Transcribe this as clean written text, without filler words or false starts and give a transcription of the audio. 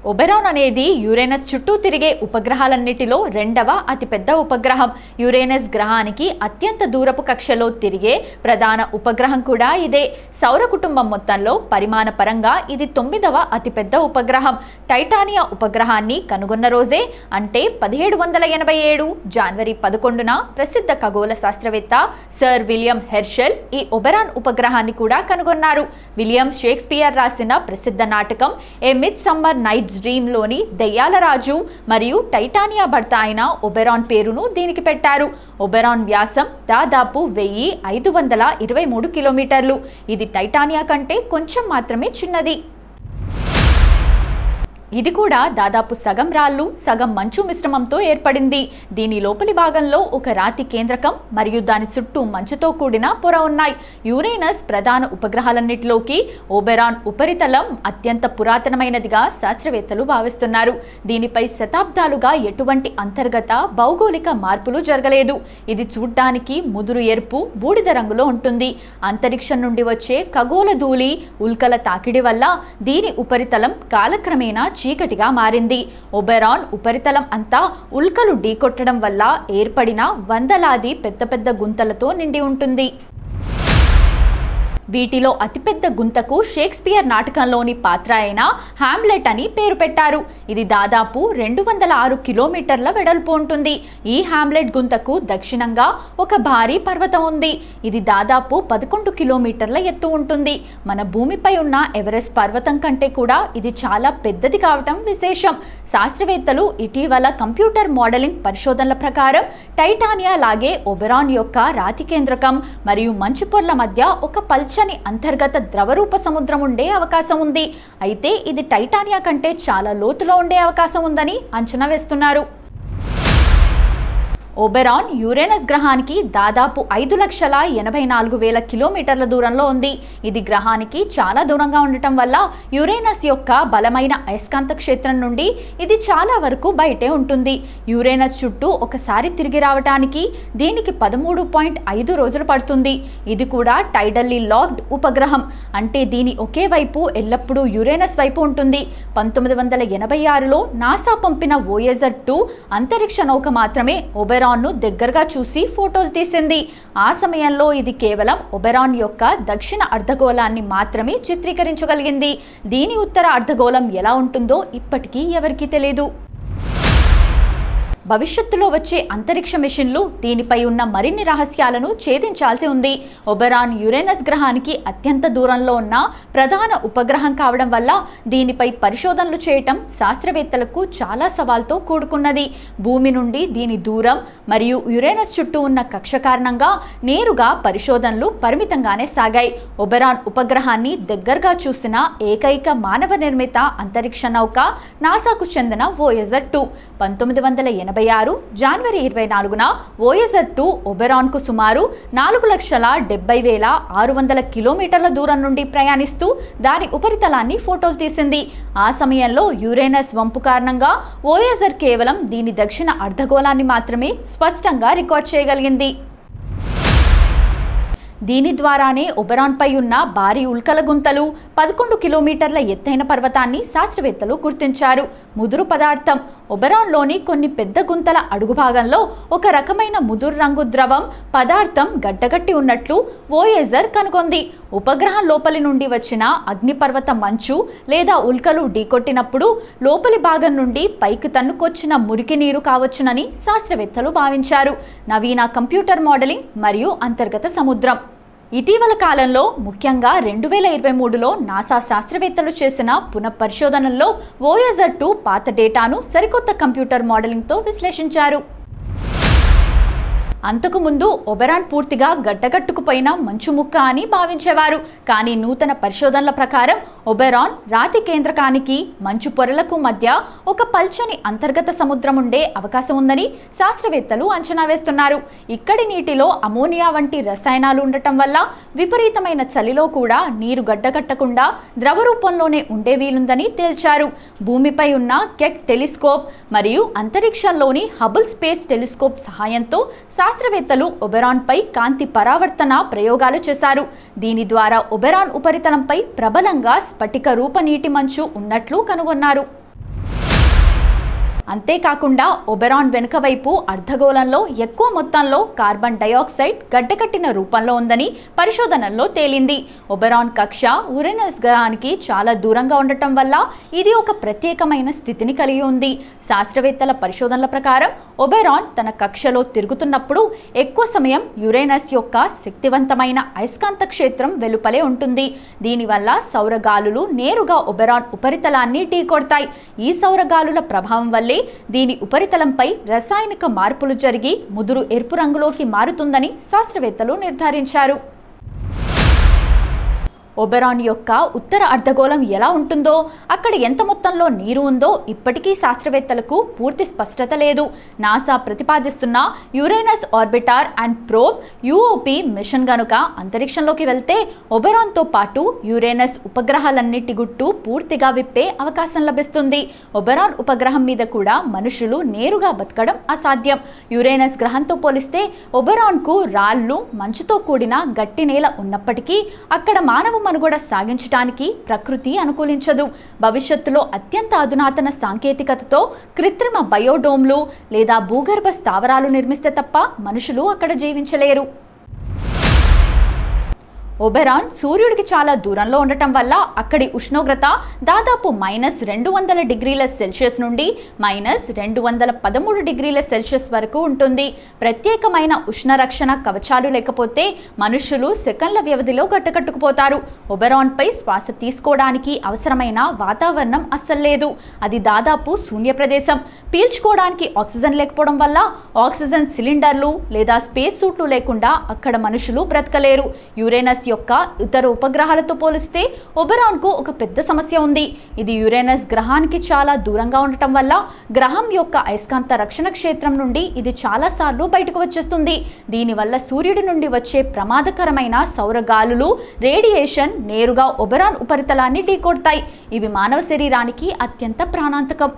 ఒబెరాన్ అనేది యురేనస్ చుట్టూ తిరిగే ఉపగ్రహాలన్నిటిలో రెండవ అతిపెద్ద ఉపగ్రహం. యురేనస్ గ్రహానికి అత్యంత దూరపు కక్షలో తిరిగే ప్రధాన ఉపగ్రహం కూడా ఇదే. సౌర కుటుంబం మొత్తంలో పరిమాణ పరంగా ఇది 9వ అతిపెద్ద ఉపగ్రహం. టైటానియా ఉపగ్రహాన్ని కనుగొన్న రోజే అంటే 1787 జనవరి 11న ప్రసిద్ధ ఖగోళ శాస్త్రవేత్త సర్ విలియం హెర్షెల్ ఈ ఒబెరాన్ ఉపగ్రహాన్ని కూడా కనుగొన్నారు. విలియం షేక్స్పియర్ రాసిన ప్రసిద్ధ నాటకం ఏ మిడ్ సమ్మర్ నైట్స్ డ్రీమ్ లోని దెయ్యాల రాజు మరియు టైటానియా భర్త అయిన ఒబెరాన్ పేరును దీనికి పెట్టారు. ఒబెరాన్ వ్యాసం దాదాపు 1523 కిలోమీటర్లు. ఇది టైటానియా కంటే కొంచెం మాత్రమే చిన్నది. ఇది కూడా దాదాపు సగం రాళ్ళు సగం మంచు మిశ్రమంతో ఏర్పడింది. దీని లోపలి భాగంలో ఒక రాతి కేంద్రకం మరియు దాని చుట్టూ మంచుతో కూడిన పొర ఉన్నాయి. యురేనస్ ప్రధాన ఉపగ్రహాలన్నిటిలోకి ఒబెరాన్ ఉపరితలం అత్యంత పురాతనమైనదిగా శాస్త్రవేత్తలు భావిస్తున్నారు. దీనిపై శతాబ్దాలుగా ఎటువంటి అంతర్గత భౌగోళిక మార్పులు జరగలేదు. ఇది చూడ్డానికి ముదురు ఎరుపు బూడిద రంగులో ఉంటుంది. అంతరిక్షం నుండి వచ్చే ఖగోళ ధూళి ఉల్కల తాకిడి వల్ల దీని ఉపరితలం కాలక్రమేణా చీకటిగా మారింది. ఒబెరాన్ ఉపరితలం అంతా ఉల్కలు ఢీకొట్టడం వల్ల ఏర్పడిన వందలాది పెద్ద పెద్ద గుంతలతో నిండి ఉంటుంది. వీటిలో అతిపెద్ద గుంతకు షేక్స్పియర్ నాటకంలోని పాత్ర అయిన హామ్లెట్ అని పేరు పెట్టారు. ఇది దాదాపు 206 కిలోమీటర్ల వెడల్పు ఉంటుంది. ఈ హామ్లెట్ గుంతకు దక్షిణంగా ఒక భారీ పర్వతం ఉంది. ఇది దాదాపు 11 కిలోమీటర్ల ఎత్తు ఉంటుంది. మన భూమిపై ఉన్న ఎవరెస్ట్ పర్వతం కంటే కూడా ఇది చాలా పెద్దది కావటం విశేషం. శాస్త్రవేత్తలు ఇటీవల కంప్యూటర్ మోడలింగ్ పరిశోధనల ప్రకారం టైటానియా లాగే ఒబెరాన్ యొక్క రాతి కేంద్రకం మరియు మంచు పొరల మధ్య ఒక పల్చని అంతర్గత ద్రవరూప సముద్రం ఉండే అవకాశం ఉంది. అయితే ఇది టైటానియా కంటే చాలా లోతులో ఉండే అవకాశం ఉందని అంచనా వేస్తున్నారు. ఒబెరాన్ యురేనస్ గ్రహానికి దాదాపు 5,84,000 కిలోమీటర్ల దూరంలో ఉంది. ఇది గ్రహానికి చాలా దూరంగా ఉండటం వల్ల యురేనస్ యొక్క బలమైన అయస్కాంత క్షేత్రం నుండి ఇది చాలా వరకు బయటే ఉంటుంది. యురేనస్ చుట్టూ ఒకసారి తిరిగి రావటానికి దీనికి 13.5 రోజులు పడుతుంది. ఇది కూడా టైడల్లీ లాక్డ్ ఉపగ్రహం, అంటే దీని ఒకే వైపు ఎల్లప్పుడూ యురేనస్ వైపు ఉంటుంది. 1986లో నాసా పంపిన వోయేజర్ 2 అంతరిక్ష నౌక మాత్రమే ఒబెరాన్ దగ్గరగా చూసి ఫోటోలు తీసింది. ఆ సమయంలో ఇది కేవలం ఒబెరాన్ యొక్క దక్షిణ అర్ధగోళాన్ని మాత్రమే చిత్రీకరించగలిగింది. దీని ఉత్తర అర్ధగోళం ఎలా ఉంటుందో ఇప్పటికీ ఎవరికీ తెలియదు. భవిష్యత్తులో వచ్చే అంతరిక్ష మిషన్లు దీనిపై ఉన్న మరిన్ని రహస్యాలను ఛేదించాల్సి ఉంది. ఒబెరాన్ యురేనస్ గ్రహానికి అత్యంత దూరంలో ఉన్న ప్రధాన ఉపగ్రహం కావడం వల్ల దీనిపై పరిశోధనలు చేయటం శాస్త్రవేత్తలకు చాలా సవాల్తో కూడుకున్నది. భూమి నుండి దీని దూరం మరియు యురేనస్ చుట్టూ ఉన్న కక్ష కారణంగా నేరుగా పరిశోధనలు పరిమితంగానే సాగాయి. ఒబెరాన్ ఉపగ్రహాన్ని దగ్గరగా చూసిన ఏకైక మానవ నిర్మిత అంతరిక్ష నౌక నాసాకు చెందిన వోయేజర్ 2. 1986 జనవరి 24న వోయేజర్ 2 ఒబెరాన్కు సుమారు 4,70,600 కిలోమీటర్ల దూరం నుండి ప్రయాణిస్తూ దాని ఉపరితలాన్ని ఫోటోలు తీసింది. ఆ సమయంలో యురేనస్ వంపు కారణంగా వోయేజర్ కేవలం దీని దక్షిణ అర్ధగోళాన్ని మాత్రమే స్పష్టంగా రికార్డ్ చేయగలిగింది. దీని ద్వారానే ఒబెరాన్ పై ఉన్న భారీ ఉల్కల గుంతలు 11 కిలోమీటర్ల ఎత్తైన పర్వతాన్ని శాస్త్రవేత్తలు గుర్తించారు. ముదురు పదార్థం ఒబెరాన్లోని కొన్ని పెద్ద గుంతల అడుగు భాగంలో ఒక రకమైన ముదురు రంగు ద్రవం పదార్థం గడ్డగట్టి ఉన్నట్లు వోయేజర్ కనుగొంది. ఉపగ్రహం లోపలి నుండి వచ్చిన అగ్నిపర్వత మంచు లేదా ఉల్కలు ఢీకొట్టినప్పుడు లోపలి భాగం నుండి పైకి తన్నుకొచ్చిన మురికి నీరు కావచ్చునని శాస్త్రవేత్తలు భావించారు. నవీన కంప్యూటర్ మోడలింగ్ మరియు అంతర్గత సముద్రం. ఇటీవల కాలంలో ముఖ్యంగా 2023లో నాసా శాస్త్రవేత్తలు చేసిన పునఃపరిశోధనల్లో వోయేజర్ 2 పాత డేటాను సరికొత్త కంప్యూటర్ మోడలింగ్తో విశ్లేషించారు. అంతకుముందు ఒబెరాన్ పూర్తిగా గడ్డగట్టుకుపోయిన మంచు ముక్క అని భావించేవారు. కానీ నూతన పరిశోధనల ప్రకారం ఒబెరాన్ రాతి కేంద్రకానికి మంచు పొరలకు మధ్య ఒక పల్చని అంతర్గత సముద్రం ఉండే అవకాశం ఉందని శాస్త్రవేత్తలు అంచనా వేస్తున్నారు. ఇక్కడి నీటిలో అమోనియా వంటి రసాయనాలు ఉండటం వల్ల విపరీతమైన చలిలో కూడా నీరు గడ్డగట్టకుండా ద్రవ రూపంలోనే ఉండే వీలుందని తేల్చారు. భూమిపై ఉన్న కెక్ టెలిస్కోప్ మరియు అంతరిక్షంలోని హబుల్ స్పేస్ టెలిస్కోప్ సహాయంతో శాస్త్రవేత్తలు ఒబెరాన్ పై కాంతి పరావర్తన ప్రయోగాలు చేశారు. దీని ద్వారా ఒబెరాన్ ఉపరితలంపై ప్రబలంగా స్ఫటిక రూప నీటి మంచు ఉన్నట్లు కనుగొన్నారు. అంతేకాకుండా ఒబెరాన్ వెనుక వైపు అర్ధగోళంలో ఎక్కువ మొత్తంలో కార్బన్ డయాక్సైడ్ గడ్డకట్టిన రూపంలో ఉందని పరిశోధనల్లో తేలింది. ఒబెరాన్ కక్ష యురేనస్ గ్రహానికి చాలా దూరంగా ఉండటం వల్ల ఇది ఒక ప్రత్యేకమైన స్థితిని కలిగి ఉంది. శాస్త్రవేత్తల పరిశోధనల ప్రకారం ఒబెరాన్ తన కక్షలో తిరుగుతున్నప్పుడు ఎక్కువ సమయం యురేనస్ యొక్క శక్తివంతమైన అయస్కాంత క్షేత్రం వెలుపలే ఉంటుంది. దీనివల్ల సౌరగాలులు నేరుగా ఒబెరాన్ ఉపరితలాన్ని ఢీకొడతాయి. ఈ సౌరగాలుల ప్రభావం వల్లే దీని ఉపరితలంపై రసాయనిక మార్పులు జరిగి ముదురు ఎరుపు రంగులోకి మారుతుందని శాస్త్రవేత్తలు నిర్ధారించారు. ఒబెరాన్ యొక్క ఉత్తర అర్ధగోళం ఎలా ఉంటుందో, అక్కడ ఎంత మొత్తంలో నీరు ఉందో ఇప్పటికీ శాస్త్రవేత్తలకు పూర్తి స్పష్టత లేదు. నాసా ప్రతిపాదిస్తున్న Uranus orbiter and probe UOP mission గనుక అంతరిక్షంలోకి వెళ్తే ఒబెరాన్తో పాటు యురేనస్ ఉపగ్రహాలన్నిటి గుట్టు పూర్తిగా విప్పే అవకాశం లభిస్తుంది. ఒబెరాన్ ఉపగ్రహం మీద కూడా మనుషులు నేరుగా బతకడం అసాధ్యం. యురేనస్ గ్రహంతో పోలిస్తే ఒబెరాన్కు రాళ్ళు, మంచుతో కూడిన గట్టి నేల ఉన్నప్పటికీ అక్కడ మానవ మనుగడ సాగించడానికి ప్రకృతి అనుకూలించదు. భవిష్యత్తులో అత్యంత అధునాతన సాంకేతికతతో కృత్రిమ బయోడోమ్లు లేదా భూగర్భ స్థావరాలు నిర్మిస్తే తప్ప మనుషులు అక్కడ జీవించలేరు. ఒబెరాన్ సూర్యుడికి చాలా దూరంలో ఉండటం వల్ల అక్కడి ఉష్ణోగ్రత దాదాపు -200°C నుండి -213°C వరకు ఉంటుంది. ప్రత్యేకమైన ఉష్ణరక్షణ కవచాలు లేకపోతే మనుషులు సెకన్ల వ్యవధిలో గట్టకట్టుకుపోతారు. ఒబెరాన్పై శ్వాస తీసుకోవడానికి అవసరమైన వాతావరణం అస్సలు లేదు. అది దాదాపు శూన్య ప్రదేశం. పీల్చుకోవడానికి ఆక్సిజన్ లేకపోవడం వల్ల ఆక్సిజన్ సిలిండర్లు లేదా స్పేస్ సూట్లు లేకుండా అక్కడ మనుషులు బ్రతకలేరు. యురేనస్ యొక్క ఇతర ఉపగ్రహాలతో పోలిస్తే ఒబెరాన్కు ఒక పెద్ద సమస్య ఉంది. ఇది యురేనస్ గ్రహానికి చాలా దూరంగా ఉండటం వల్ల గ్రహం యొక్క అయస్కాంత రక్షణ క్షేత్రం నుండి ఇది చాలాసార్లు బయటకు వచ్చేస్తుంది. దీనివల్ల సూర్యుడి నుండి వచ్చే ప్రమాదకరమైన సౌరగాలులు, రేడియేషన్ నేరుగా ఒబెరాన్ ఉపరితలాన్ని ఢీకొడతాయి. ఇవి మానవ శరీరానికి అత్యంత ప్రాణాంతకం.